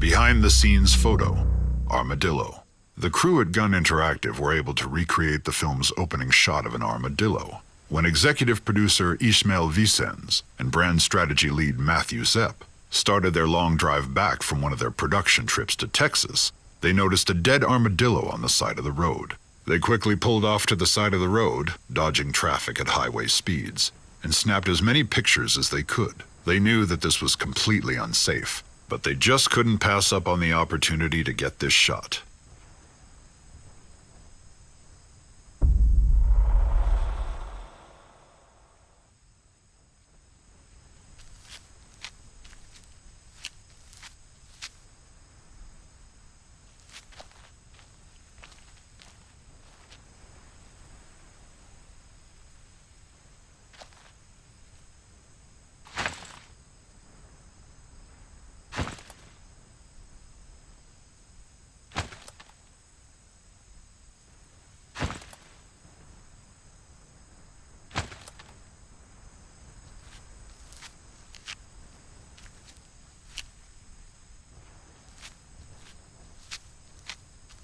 Behind-the-scenes photo, Armadillo. The crew at Gun Interactive were able to recreate the film's opening shot of an armadillo when executive producer Ismael Vicens and brand strategy lead Matthew Zepp started their long drive back from one of their production trips to Texas. They noticed a dead armadillo on the side of the road. They quickly pulled off to the side of the road, dodging traffic at highway speeds, and snapped as many pictures as they could. They knew that this was completely unsafe, but they just couldn't pass up on the opportunity to get this shot.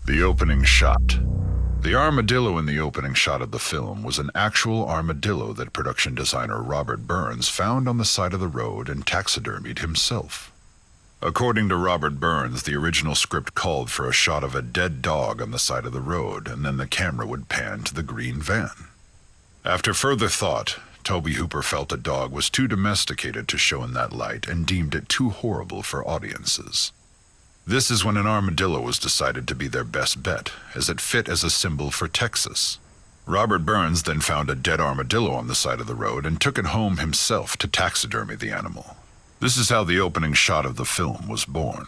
The opening shot. The armadillo in the opening shot of the film was an actual armadillo that production designer Robert Burns found on the side of the road and taxidermied himself. According to Robert Burns, the original script called for a shot of a dead dog on the side of the road, and then the camera would pan to the green van. After further thought, Tobe Hooper felt a dog was too domesticated to show in that light and deemed it too horrible for audiences. This is when an armadillo was decided to be their best bet, as it fit as a symbol for Texas. Robert Burns then found a dead armadillo on the side of the road and took it home himself to taxidermy the animal. This is how the opening shot of the film was born.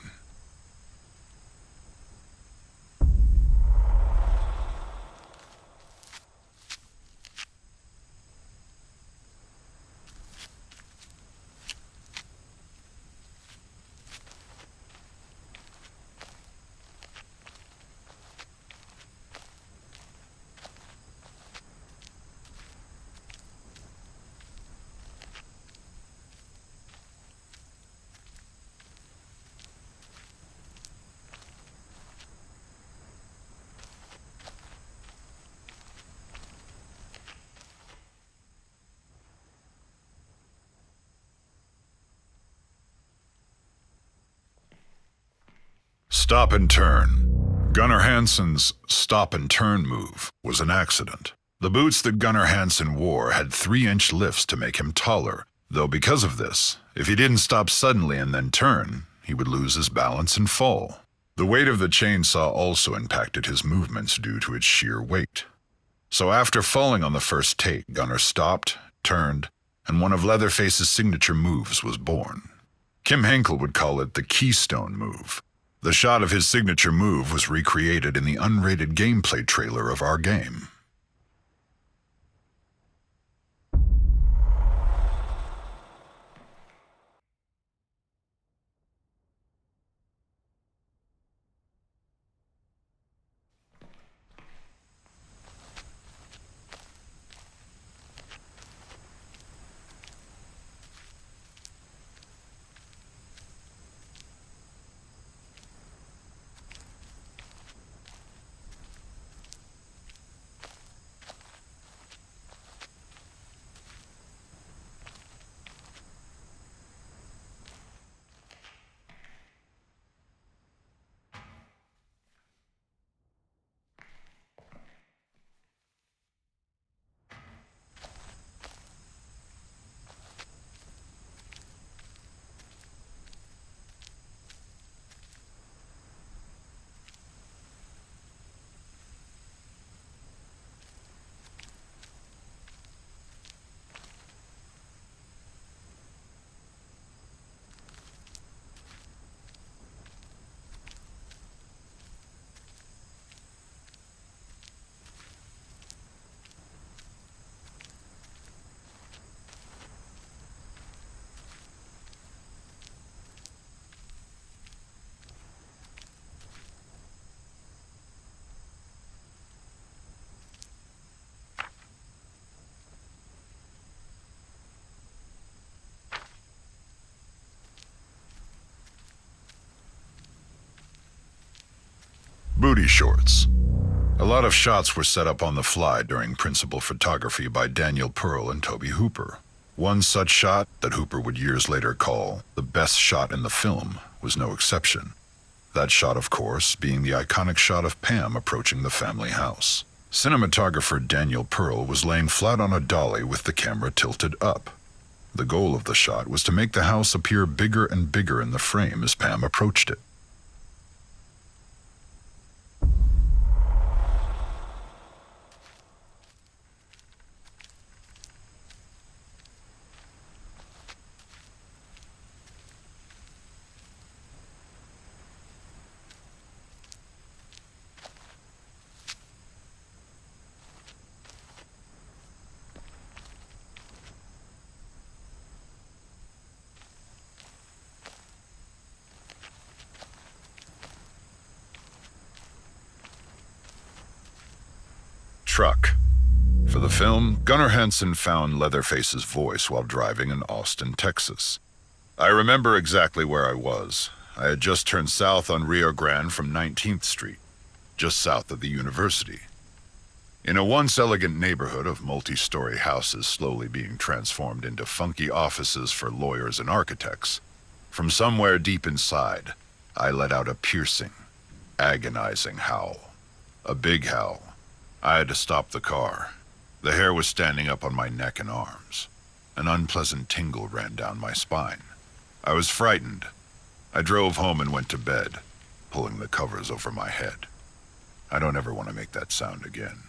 Stop and turn. Gunnar Hansen's stop and turn move was an accident. The boots that Gunnar Hansen wore had 3-inch lifts to make him taller, though because of this, if he didn't stop suddenly and then turn, he would lose his balance and fall. The weight of the chainsaw also impacted his movements due to its sheer weight. So after falling on the first take, Gunnar stopped, turned, and one of Leatherface's signature moves was born. Kim Henkel would call it the Keystone move. The shot of his signature move was recreated in the unrated gameplay trailer of our game. Booty shorts. A lot of shots were set up on the fly during principal photography by Daniel Pearl and Toby Hooper. One such shot, that Hooper would years later call the best shot in the film, was no exception. That shot, of course, being the iconic shot of Pam approaching the family house. Cinematographer Daniel Pearl was laying flat on a dolly with the camera tilted up. The goal of the shot was to make the house appear bigger and bigger in the frame as Pam approached it. Truck. For the film, Gunnar Hansen found Leatherface's voice while driving in Austin, Texas. I remember exactly where I was. I had just turned south on Rio Grande from 19th Street, just south of the university. In a once elegant neighborhood of multi-story houses slowly being transformed into funky offices for lawyers and architects, from somewhere deep inside, I let out a piercing, agonizing howl. A big howl. I had to stop the car. The hair was standing up on my neck and arms. An unpleasant tingle ran down my spine. I was frightened. I drove home and went to bed, pulling the covers over my head. I don't ever want to make that sound again.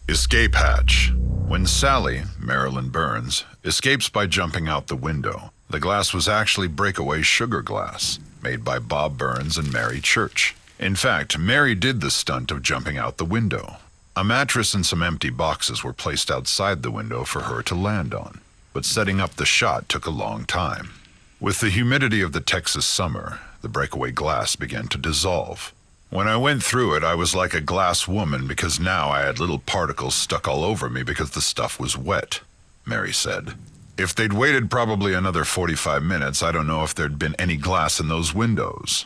Escape hatch. When Sally, Marilyn Burns, escapes by jumping out the window, the glass was actually breakaway sugar glass, made by Bob Burns and Mary Church. In fact, Mary did the stunt of jumping out the window. A mattress and some empty boxes were placed outside the window for her to land on, but setting up the shot took a long time. With the humidity of the Texas summer, the breakaway glass began to dissolve. When I went through it, I was like a glass woman because now I had little particles stuck all over me because the stuff was wet, Mary said. If they'd waited probably another 45 minutes, I don't know if there'd been any glass in those windows.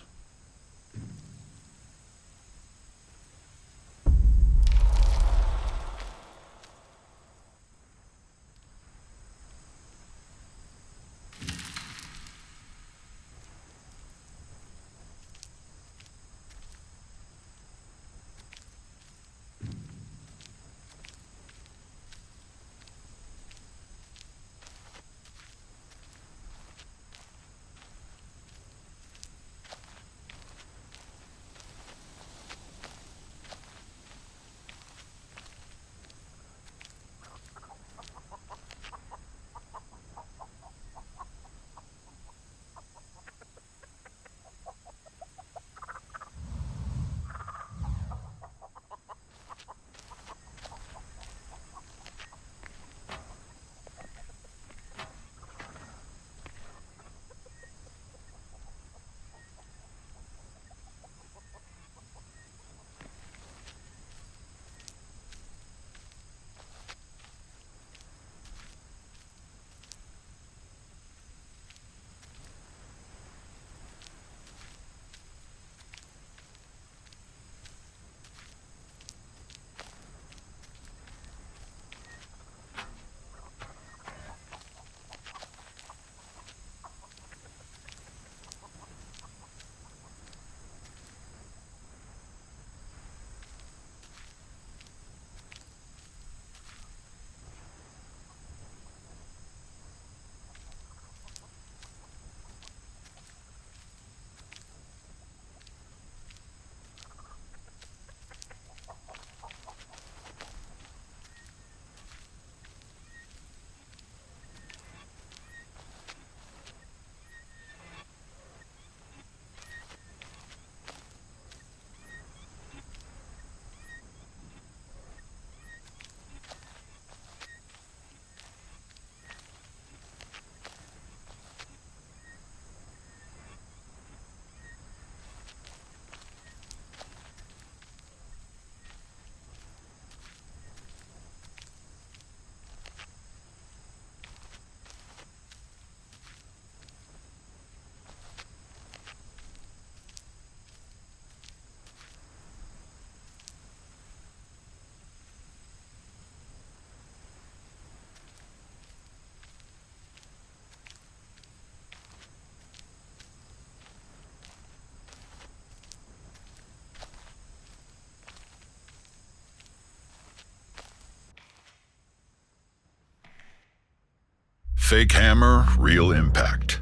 Fake hammer, real impact.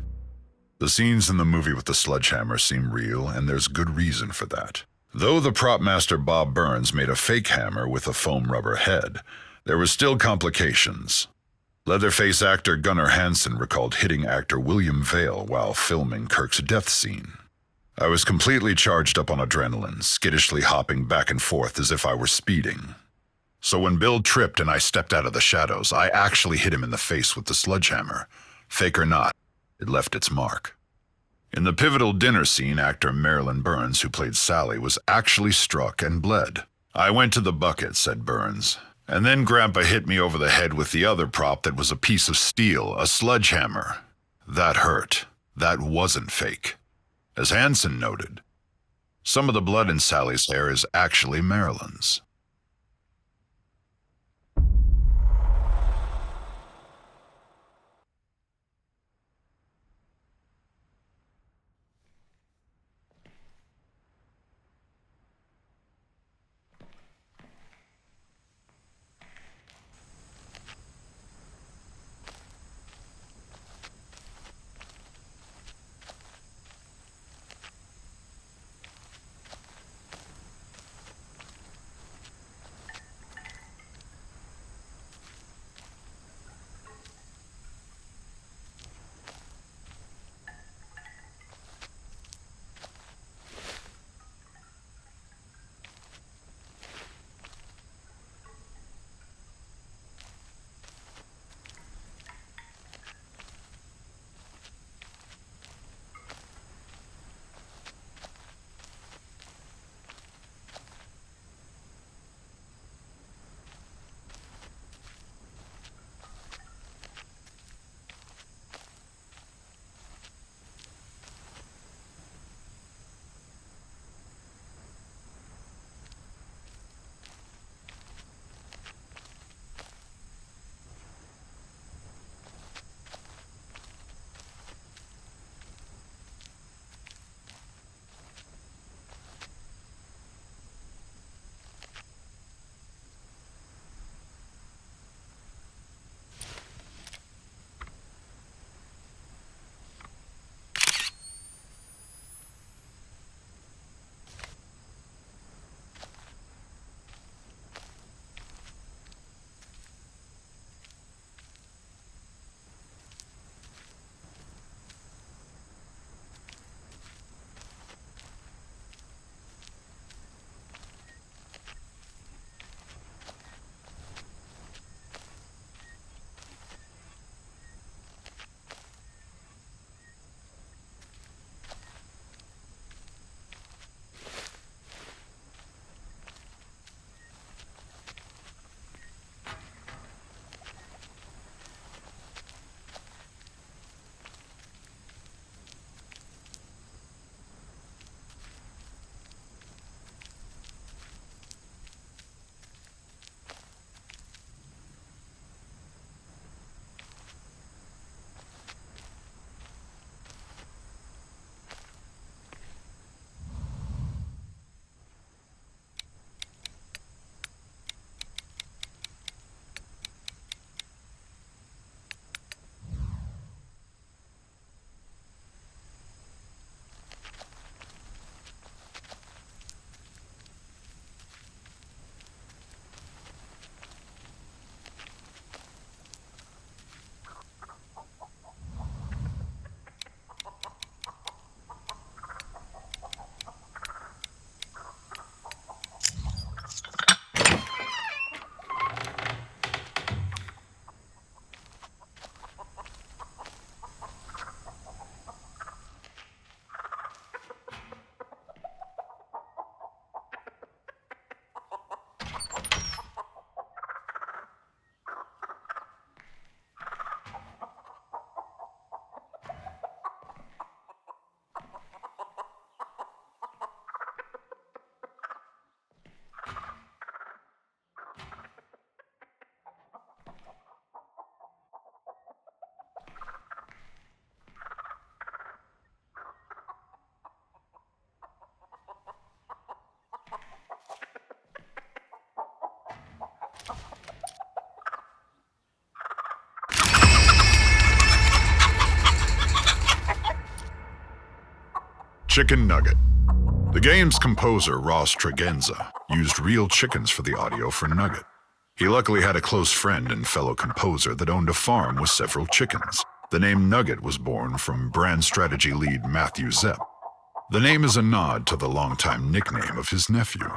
The scenes in the movie with the sledgehammer seem real, and there's good reason for that. Though the prop master Bob Burns made a fake hammer with a foam rubber head, there were still complications. Leatherface actor Gunnar Hansen recalled hitting actor William Vale while filming Kirk's death scene. I was completely charged up on adrenaline, skittishly hopping back and forth as if I were speeding. So when Bill tripped and I stepped out of the shadows, I actually hit him in the face with the sledgehammer. Fake or not, it left its mark. In the pivotal dinner scene, actor Marilyn Burns, who played Sally, was actually struck and bled. "I went to the bucket," said Burns, "and then Grandpa hit me over the head with the other prop that was a piece of steel, a sledgehammer. That hurt. That wasn't fake." As Hansen noted, some of the blood in Sally's hair is actually Marilyn's. Chicken Nugget. The game's composer, Ross Tregenza, used real chickens for the audio for Nugget. He luckily had a close friend and fellow composer that owned a farm with several chickens. The name Nugget was born from brand strategy lead Matthew Zepp. The name is a nod to the longtime nickname of his nephew.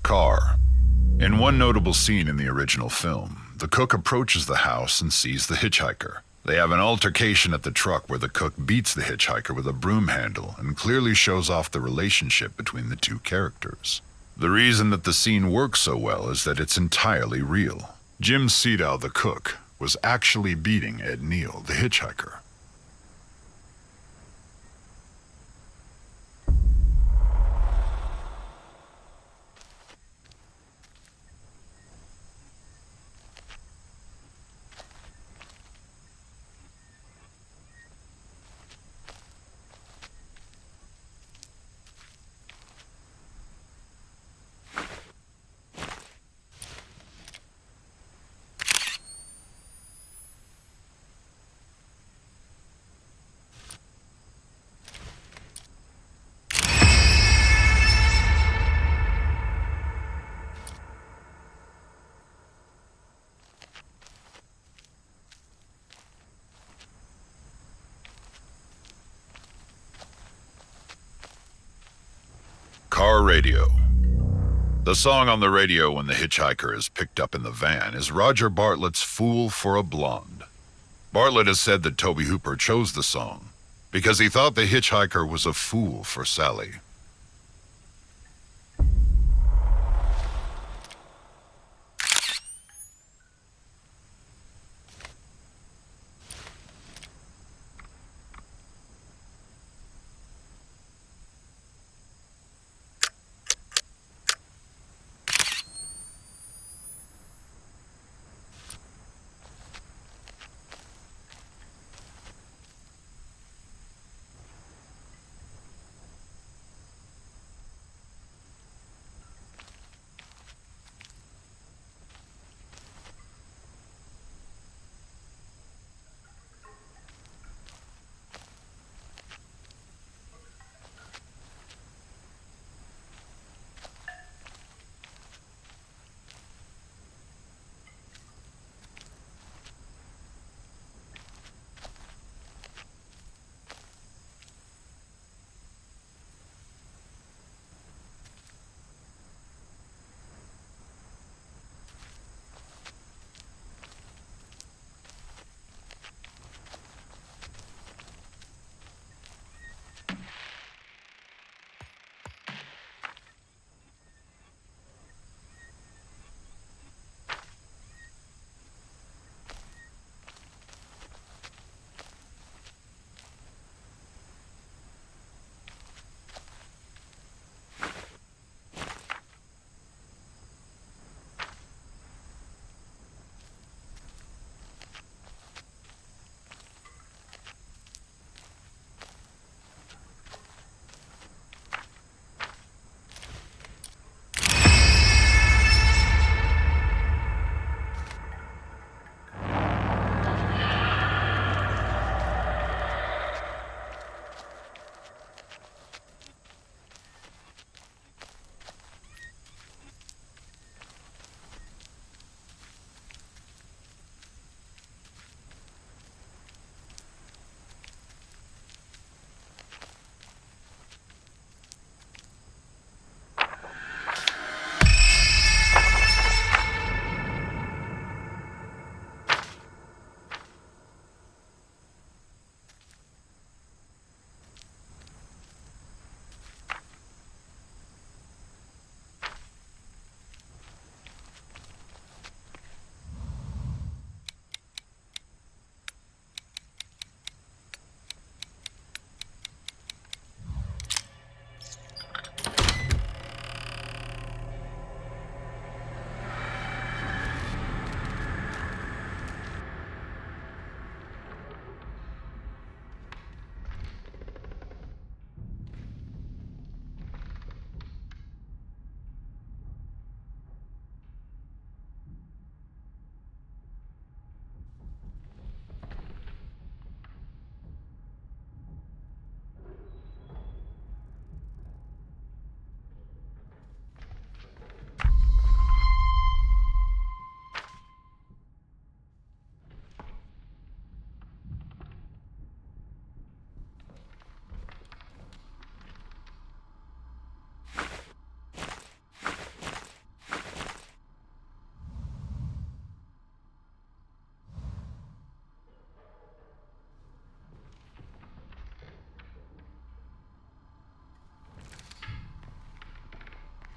Car. In one notable scene in the original film, the cook approaches the house and sees the hitchhiker. They have an altercation at the truck where the cook beats the hitchhiker with a broom handle and clearly shows off the relationship between the two characters. The reason that the scene works so well is that it's entirely real. Jim Sedow, the cook, was actually beating Ed Neal, the hitchhiker. Car radio. The song on the radio when the hitchhiker is picked up in the van is Roger Bartlett's Fool for a Blonde. Bartlett has said that Tobe Hooper chose the song because he thought the hitchhiker was a fool for Sally.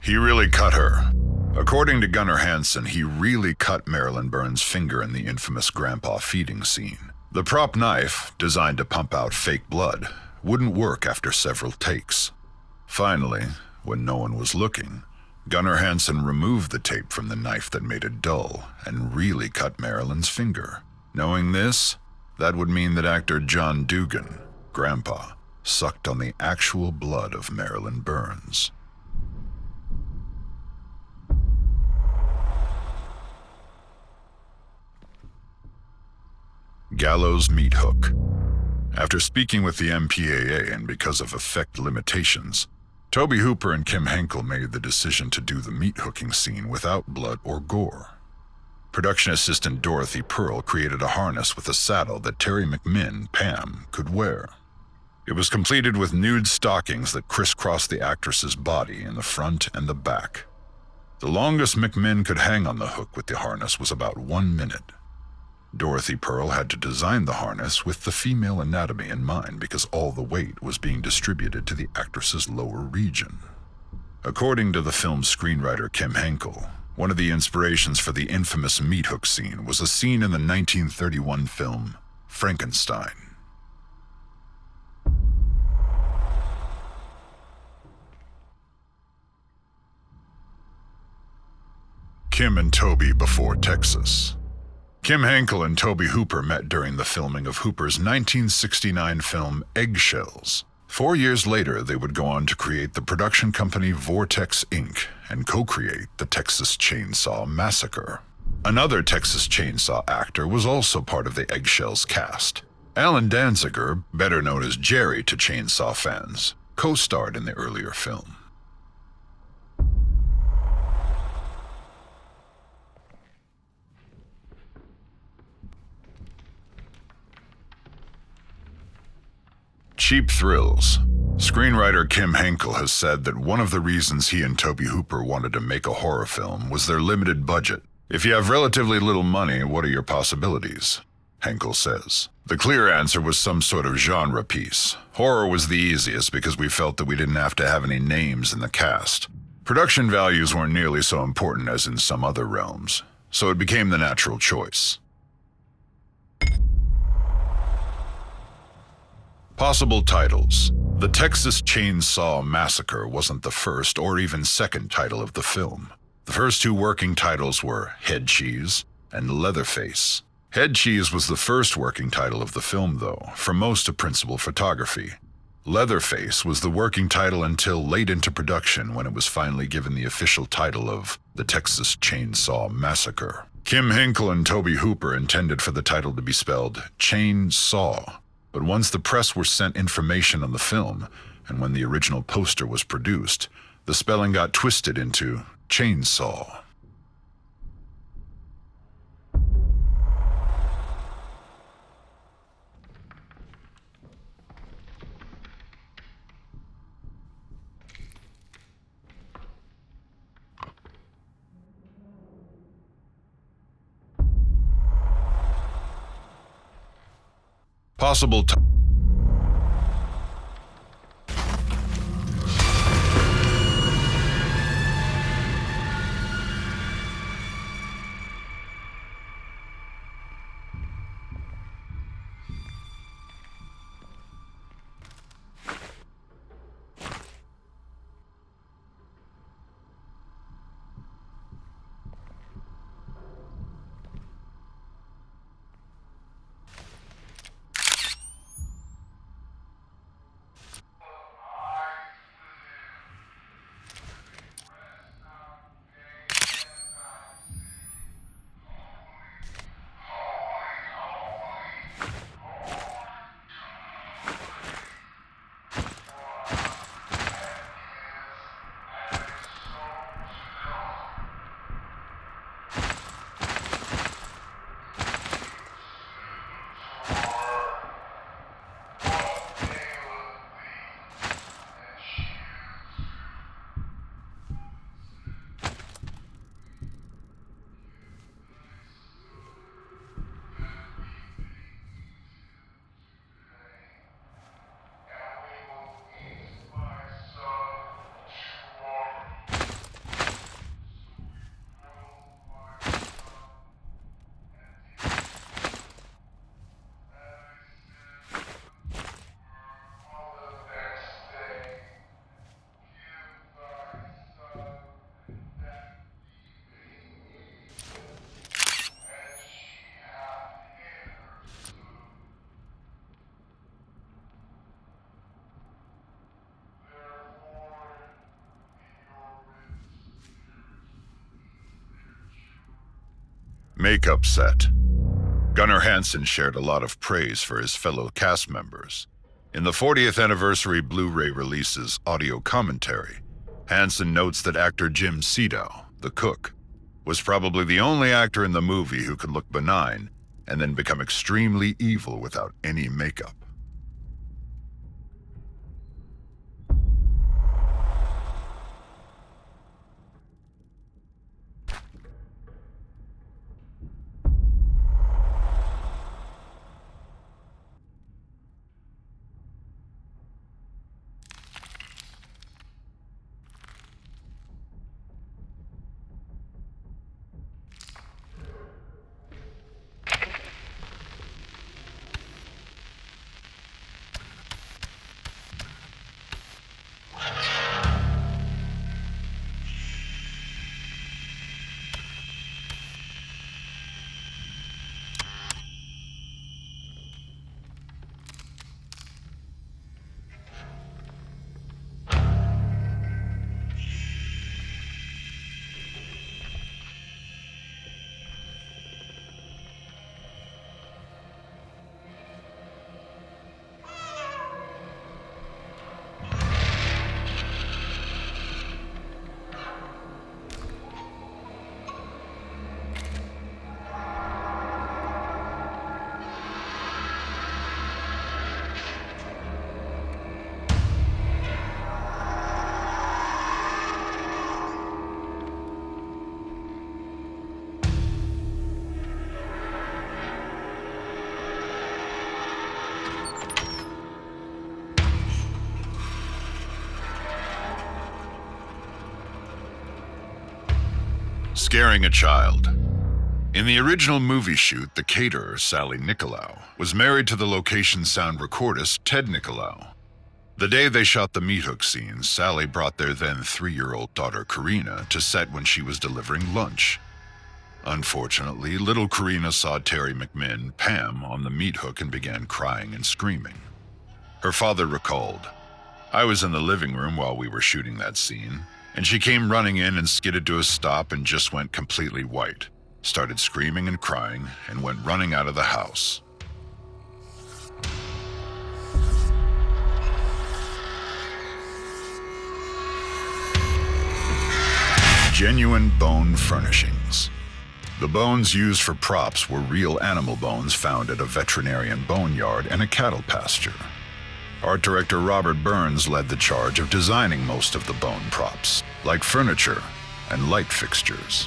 He really cut her. According to Gunnar Hansen, he really cut Marilyn Burns' finger in the infamous grandpa feeding scene. The prop knife, designed to pump out fake blood, wouldn't work after several takes. Finally, when no one was looking, Gunnar Hansen removed the tape from the knife that made it dull and really cut Marilyn's finger. Knowing this, that would mean that actor John Dugan, Grandpa, sucked on the actual blood of Marilyn Burns. Gallows meat hook. After speaking with the MPAA and because of effect limitations, Tobe Hooper and Kim Henkel made the decision to do the meat hooking scene without blood or gore. Production assistant Dorothy Pearl created a harness with a saddle that Terry McMinn, Pam, could wear. It was completed with nude stockings that crisscrossed the actress's body in the front and the back. The longest McMinn could hang on the hook with the harness was about 1 minute. Dorothy Pearl had to design the harness with the female anatomy in mind because all the weight was being distributed to the actress's lower region. According to the film's screenwriter Kim Henkel, one of the inspirations for the infamous meat hook scene was a scene in the 1931 film Frankenstein. Kim and Tobe before Texas. Kim Henkel and Tobe Hooper met during the filming of Hooper's 1969 film Eggshells. 4 years later, they would go on to create the production company Vortex Inc. and co-create the Texas Chainsaw Massacre. Another Texas Chainsaw actor was also part of the Eggshells cast. Alan Danziger, better known as Jerry to Chainsaw fans, co-starred in the earlier film. Cheap thrills. Screenwriter Kim Henkel has said that one of the reasons he and Tobe Hooper wanted to make a horror film was their limited budget. If you have relatively little money, what are your possibilities? Henkel says. The clear answer was some sort of genre piece. Horror was the easiest because we felt that we didn't have to have any names in the cast. Production values weren't nearly so important as in some other realms, so it became the natural choice. Possible titles. The Texas Chainsaw Massacre wasn't the first or even second title of the film. The first two working titles were Head Cheese and Leatherface. Head Cheese was the first working title of the film, though, for most of principal photography. Leatherface was the working title until late into production when it was finally given the official title of The Texas Chainsaw Massacre. Kim Henkel and Tobe Hooper intended for the title to be spelled Chainsaw. But once the press were sent information on the film, and when the original poster was produced, the spelling got twisted into chainsaw. Possible Makeup set. Gunnar Hansen shared a lot of praise for his fellow cast members. In the 40th anniversary Blu-ray release's audio commentary, Hansen notes that actor Jim Sedow, the cook, was probably the only actor in the movie who could look benign and then become extremely evil without any makeup. Scaring a child. In the original movie shoot, the caterer, Sally Nicolau, was married to the location sound recordist, Ted Nicolau. The day they shot the meat hook scenes, Sally brought their then 3-year-old daughter, Karina, to set when she was delivering lunch. Unfortunately, little Karina saw Terry McMinn, Pam, on the meat hook and began crying and screaming. Her father recalled, "I was in the living room while we were shooting that scene, and she came running in and skidded to a stop and just went completely white, started screaming and crying, and went running out of the house." Genuine bone furnishings. The bones used for props were real animal bones found at a veterinarian boneyard and a cattle pasture. Art director Robert Burns led the charge of designing most of the bone props, like furniture and light fixtures.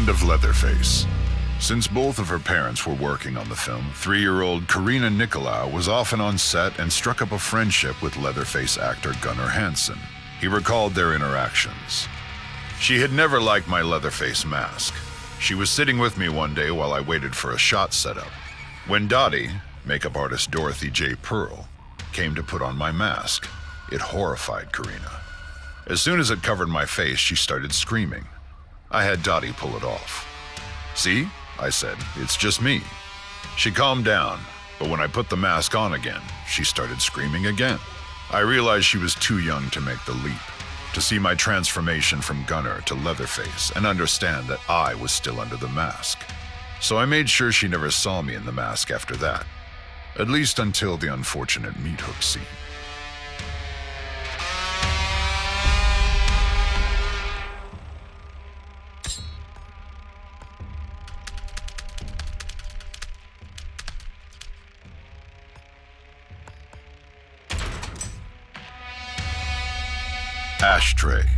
Of Leatherface. Since both of her parents were working on the film, 3-year-old Karina Nicolau was often on set and struck up a friendship with Leatherface actor Gunnar Hansen. He recalled their interactions. "She had never liked my Leatherface mask. She was sitting with me one day while I waited for a shot setup. When Dottie, makeup artist Dorothy J. Pearl, came to put on my mask, it horrified Karina. As soon as it covered my face, she started screaming. I had Dottie pull it off. 'See?' I said, 'it's just me.' She calmed down, but when I put the mask on again, she started screaming again. I realized she was too young to make the leap, to see my transformation from Gunnar to Leatherface and understand that I was still under the mask. So I made sure she never saw me in the mask after that, at least until the unfortunate meat hook scene." Ashtray.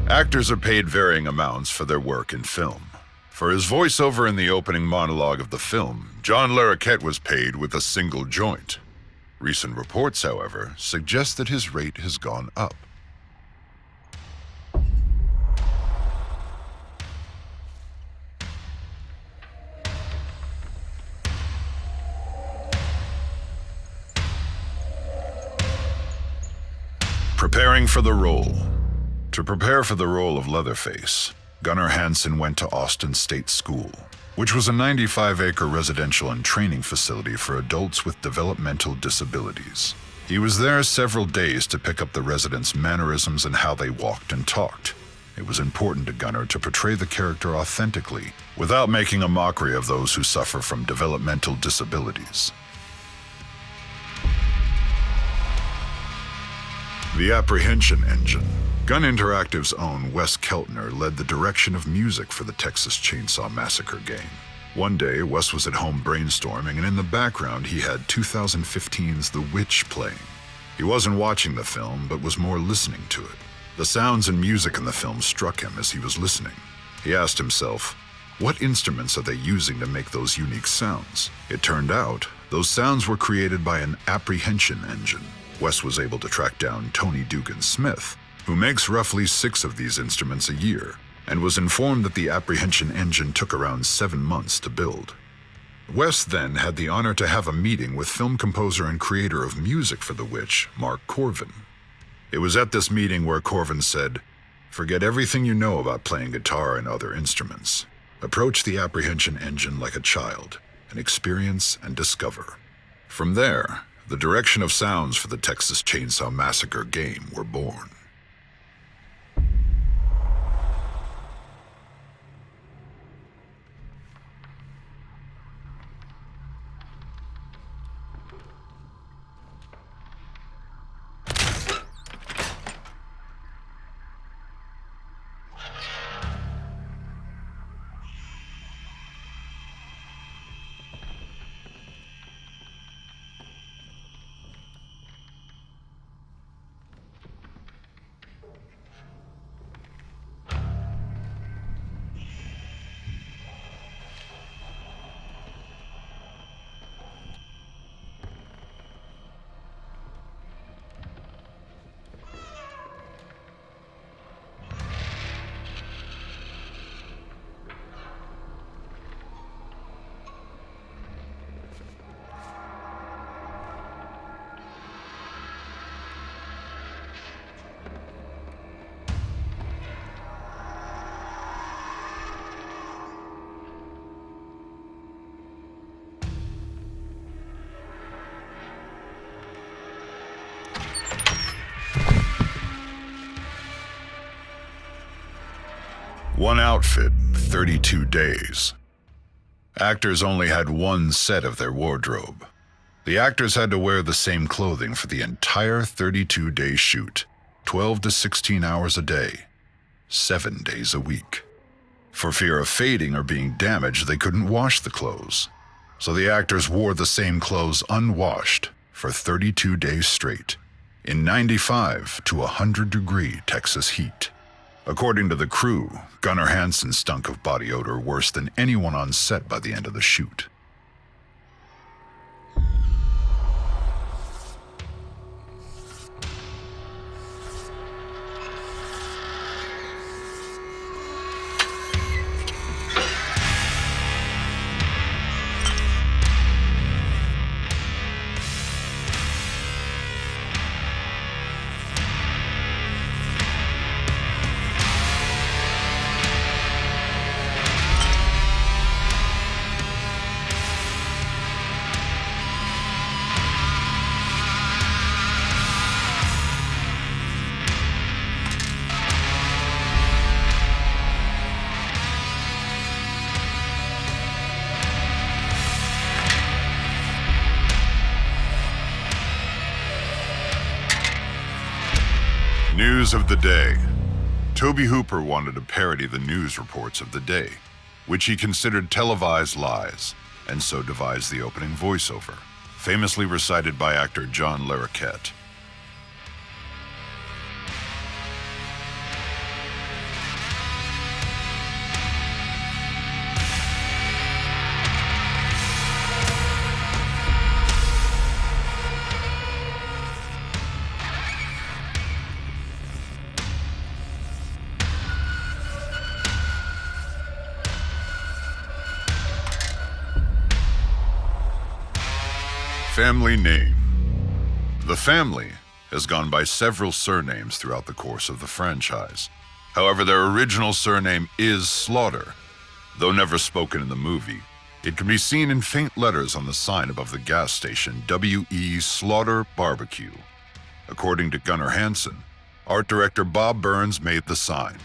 Actors are paid varying amounts for their work in film. For his voiceover in the opening monologue of the film, John Larroquette was paid with a single joint. Recent reports, however, suggest that his rate has gone up. Preparing for the role. To prepare for the role of Leatherface, Gunnar Hansen went to Austin State School, which was a 95-acre residential and training facility for adults with developmental disabilities. He was there several days to pick up the residents' mannerisms and how they walked and talked. It was important to Gunnar to portray the character authentically, without making a mockery of those who suffer from developmental disabilities. The Apprehension Engine. Gun Interactive's own Wes Keltner led the direction of music for the Texas Chainsaw Massacre game. One day, Wes was at home brainstorming, and in the background he had 2015's The Witch playing. He wasn't watching the film, but was more listening to it. The sounds and music in the film struck him as he was listening. He asked himself, what instruments are they using to make those unique sounds? It turned out, those sounds were created by an apprehension engine. Wes was able to track down Tony Dugan Smith, who makes roughly 6 of these instruments a year, and was informed that the apprehension engine took around 7 months to build. Wes then had the honor to have a meeting with film composer and creator of music for The Witch, Mark Corvin. It was at this meeting where Corvin said, "Forget everything you know about playing guitar and other instruments. Approach the apprehension engine like a child, and experience and discover." From there, the direction of sounds for the Texas Chainsaw Massacre game were born. One outfit, 32 days. Actors only had one set of their wardrobe. The actors had to wear the same clothing for the entire 32-day shoot, 12 to 16 hours a day, 7 days a week. For fear of fading or being damaged, they couldn't wash the clothes. So the actors wore the same clothes unwashed for 32 days straight, in 95 to 100-degree Texas heat. According to the crew, Gunnar Hansen stunk of body odor worse than anyone on set by the end of the shoot. News of the day. Tobe Hooper wanted to parody the news reports of the day, which he considered televised lies, and so devised the opening voiceover, famously recited by actor John Larroquette. Family name. The family, has gone by several surnames throughout the course of the franchise. However, their original surname is Slaughter. Though never spoken in the movie, it can be seen in faint letters on the sign above the gas station, W.E. Slaughter Barbecue. According to Gunnar Hansen, art director Bob Burns made the sign.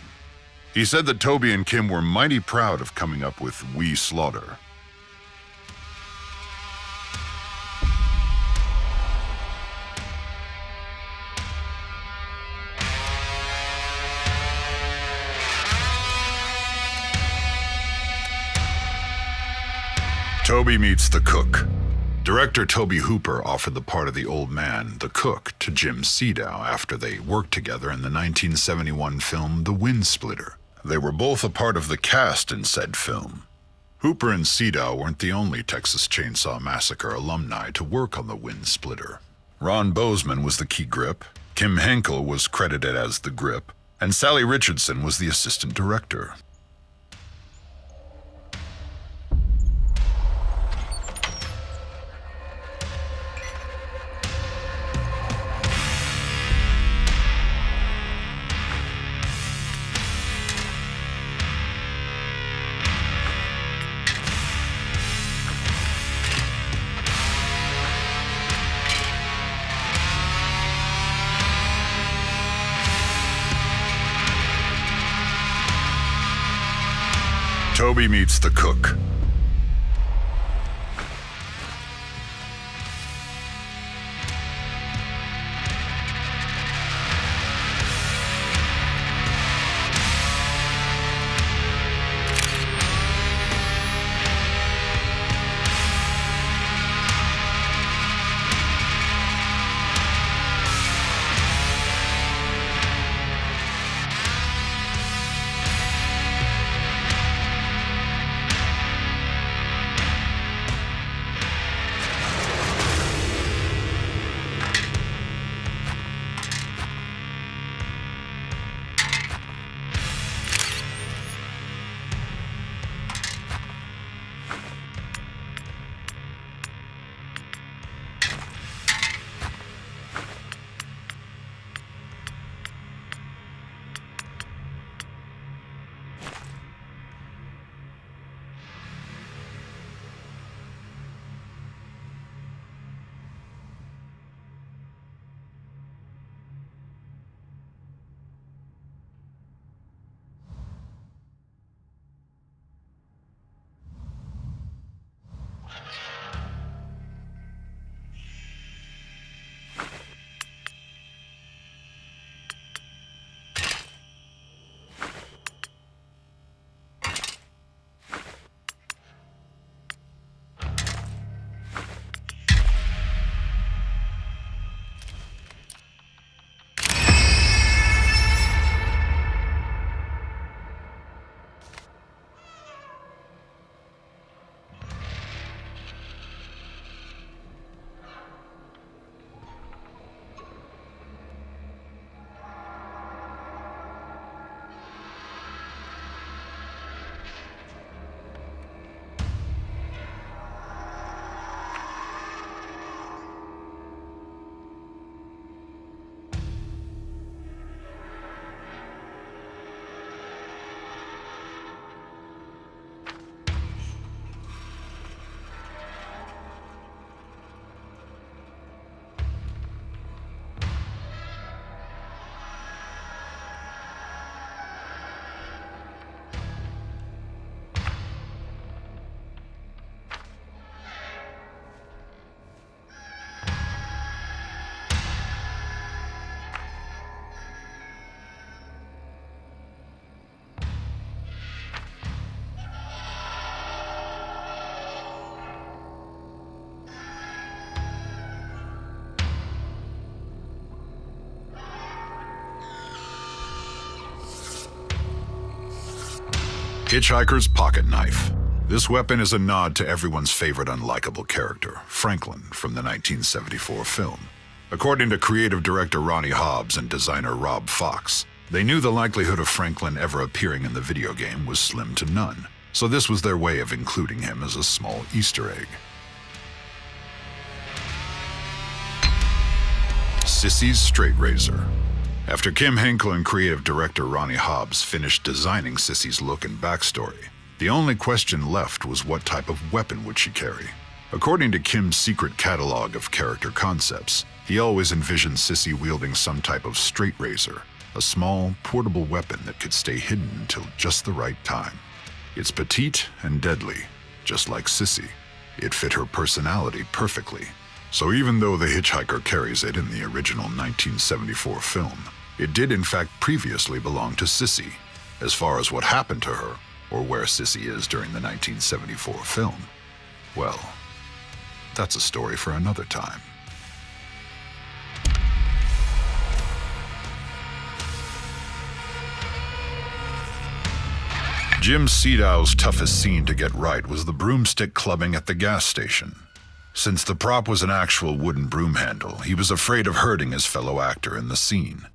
He said that Toby and Kim were mighty proud of coming up with We Slaughter. Toby meets the cook. Director Toby Hooper offered the part of the old man, the cook, to Jim Sedow after they worked together in the 1971 film The Windsplitter. They were both a part of the cast in said film. Hooper and Sedow weren't the only Texas Chainsaw Massacre alumni to work on The Windsplitter. Ron Bozeman was the key grip, Kim Henkel was credited as the grip, and Sally Richardson was the assistant director. Toby meets the cook. Hitchhiker's Pocket Knife. This weapon is a nod to everyone's favorite unlikable character, Franklin, from the 1974 film. According to creative director Ronnie Hobbs and designer Rob Fox, they knew the likelihood of Franklin ever appearing in the video game was slim to none, so this was their way of including him as a small Easter egg. Sissy's Straight Razor. After Kim Henkel and creative director Ronnie Hobbs finished designing Sissy's look and backstory, the only question left was what type of weapon would she carry. According to Kim's secret catalog of character concepts, he always envisioned Sissy wielding some type of straight razor, a small, portable weapon that could stay hidden until just the right time. It's petite and deadly, just like Sissy. It fit her personality perfectly. So even though The Hitchhiker carries it in the original 1974 film, it did in fact previously belong to Sissy. As far as what happened to her, or where Sissy is during the 1974 film, well, that's a story for another time. Jim Seadow's toughest scene to get right was the broomstick clubbing at the gas station. Since the prop was an actual wooden broom handle, he was afraid of hurting his fellow actor in the scene.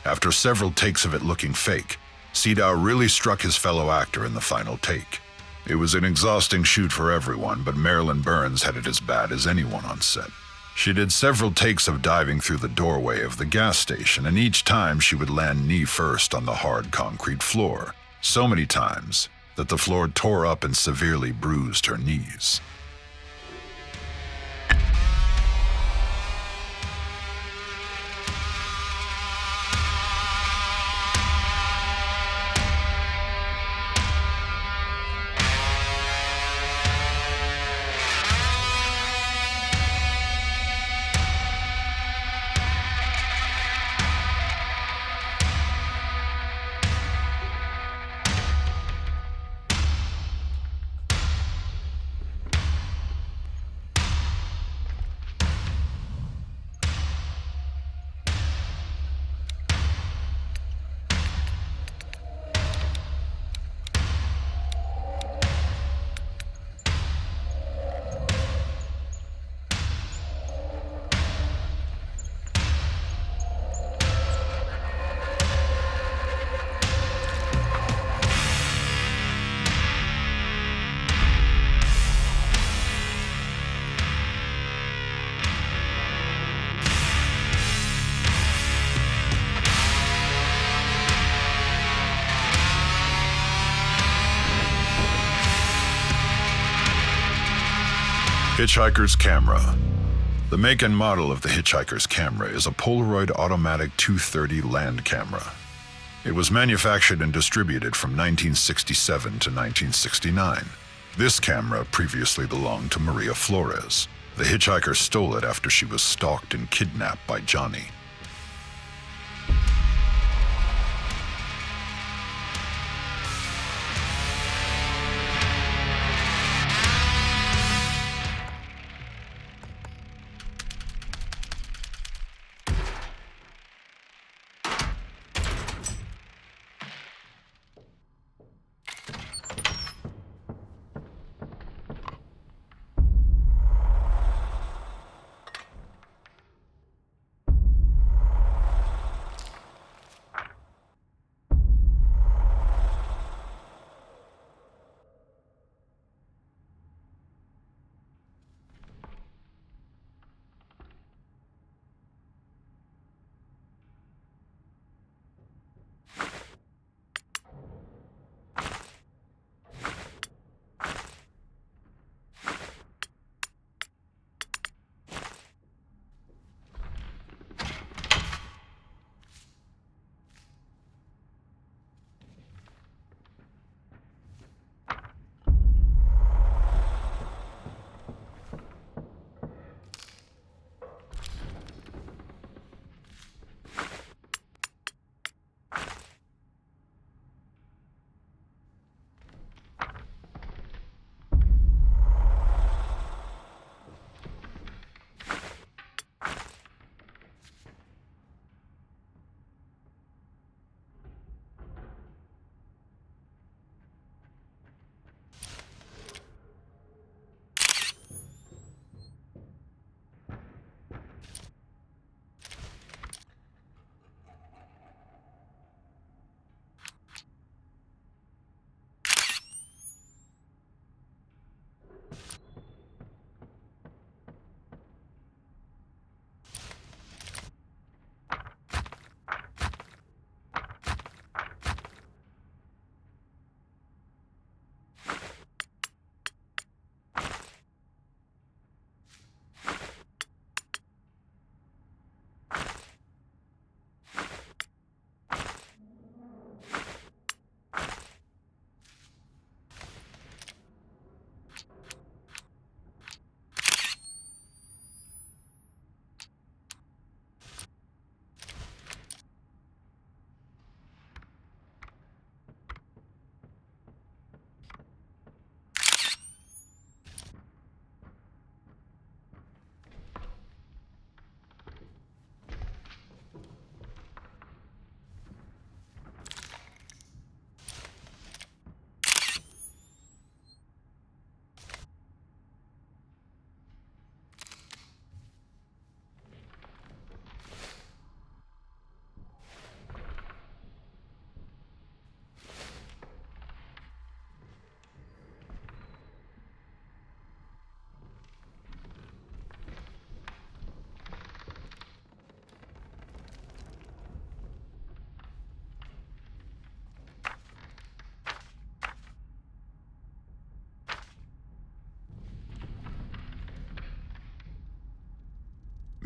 After several takes of it looking fake, Seadow really struck his fellow actor in the final take. It was an exhausting shoot for everyone, but Marilyn Burns had it as bad as anyone on set. She did several takes of diving through the doorway of the gas station, and each time she would land knee first on the hard concrete floor, so many times that the floor tore up and severely bruised her knees. Hitchhiker's Camera. The make and model of the Hitchhiker's Camera is a Polaroid automatic 230 land camera. It was manufactured and distributed from 1967 to 1969. This camera previously belonged to Maria Flores. The hitchhiker stole it after she was stalked and kidnapped by Johnny.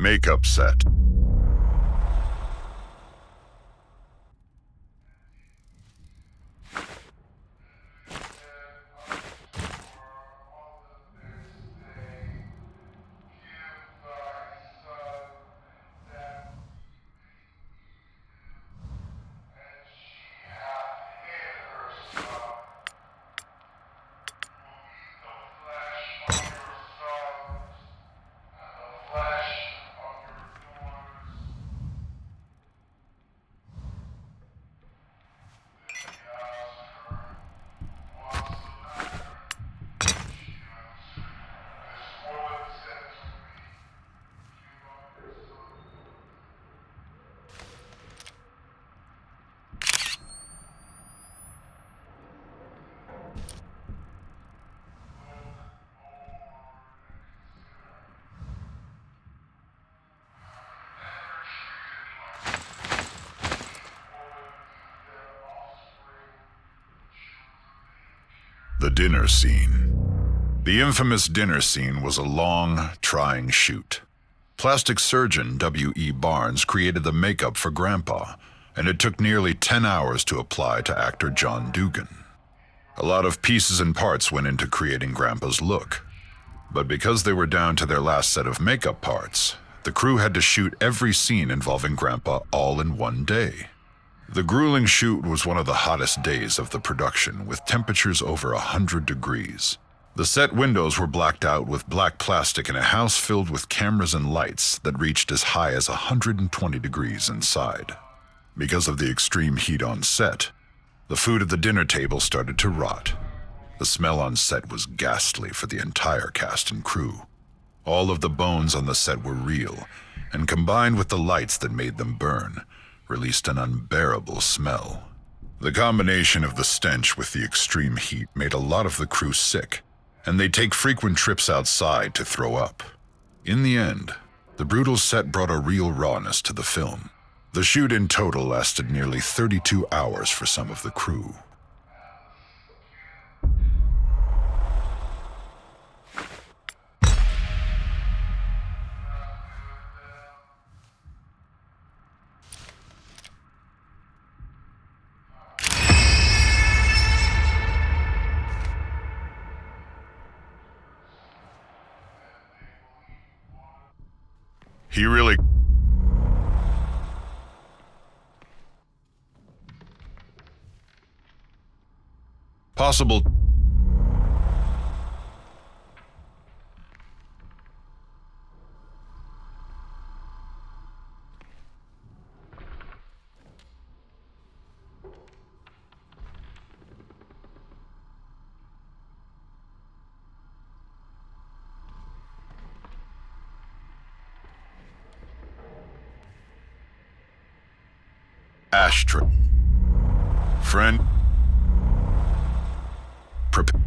Makeup set. The dinner scene. The infamous dinner scene was a long, trying shoot. Plastic surgeon W.E. Barnes created the makeup for Grandpa, and it took nearly 10 hours to apply to actor John Dugan. A lot of pieces and parts went into creating Grandpa's look. But because they were down to their last set of makeup parts, the crew had to shoot every scene involving Grandpa all in one day. The grueling shoot was one of the hottest days of the production, with temperatures over 100 degrees. The set windows were blacked out with black plastic in a house filled with cameras and lights that reached as high as 120 degrees inside. Because of the extreme heat on set, the food at the dinner table started to rot. The smell on set was ghastly for the entire cast and crew. All of the bones on the set were real, and combined with the lights that made them burn, released an unbearable smell. The combination of the stench with the extreme heat made a lot of the crew sick, and they'd take frequent trips outside to throw up. In the end, the brutal set brought a real rawness to the film. The shoot in total lasted nearly 32 hours for some of the crew. He really... Possible... Ashtray. Friend. Prepare.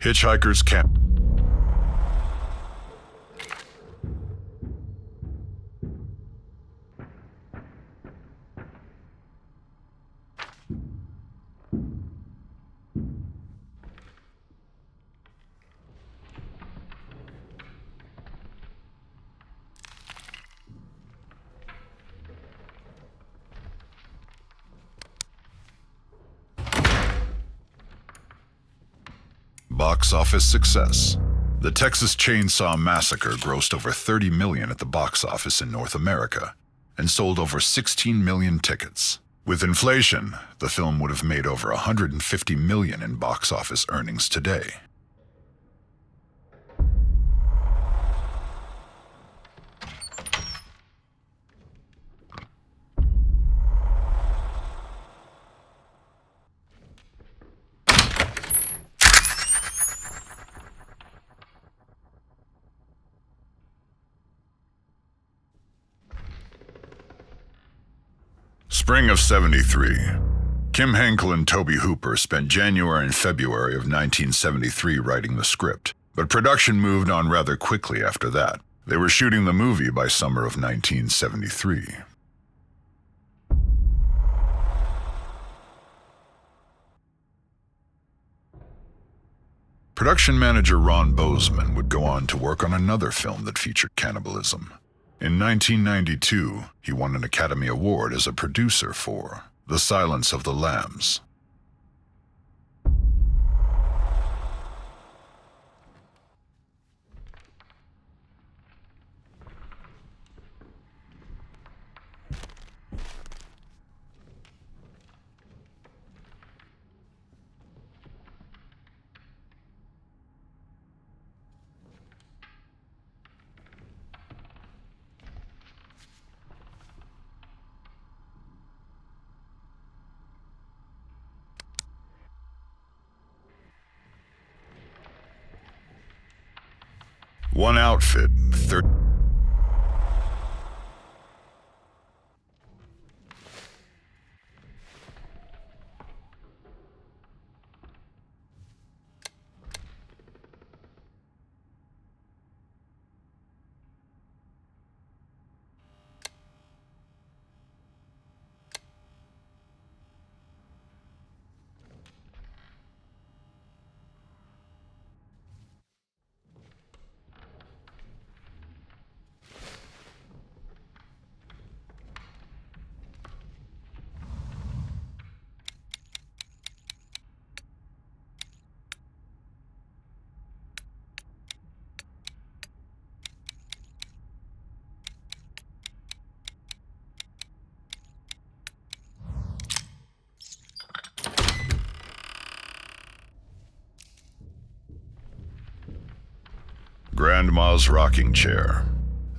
Hitchhiker's Camp. box office success. The Texas Chainsaw Massacre grossed over $30 million at the box office in North America and sold over 16 million tickets. With inflation, the film would have made over $150 million in box office earnings today. Spring of '73. Kim Henkel and Tobe Hooper spent January and February of 1973 writing the script, but production moved on rather quickly after that. They were shooting the movie by summer of 1973. Production manager Ron Bozeman would go on to work on another film that featured cannibalism. In 1992, he won an Academy Award as a producer for The Silence of the Lambs. One outfit, Grandma's rocking chair.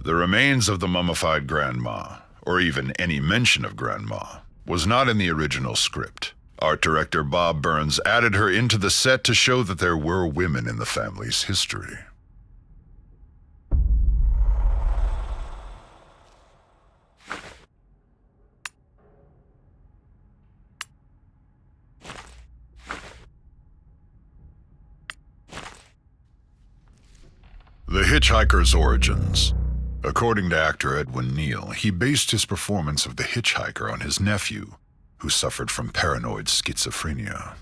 The remains of the mummified grandma, or even any mention of grandma, was not in the original script. Art director Bob Burns added her into the set to show that there were women in the family's history. The Hitchhiker's origins. According to actor Edwin Neal, he based his performance of the hitchhiker on his nephew, who suffered from paranoid schizophrenia.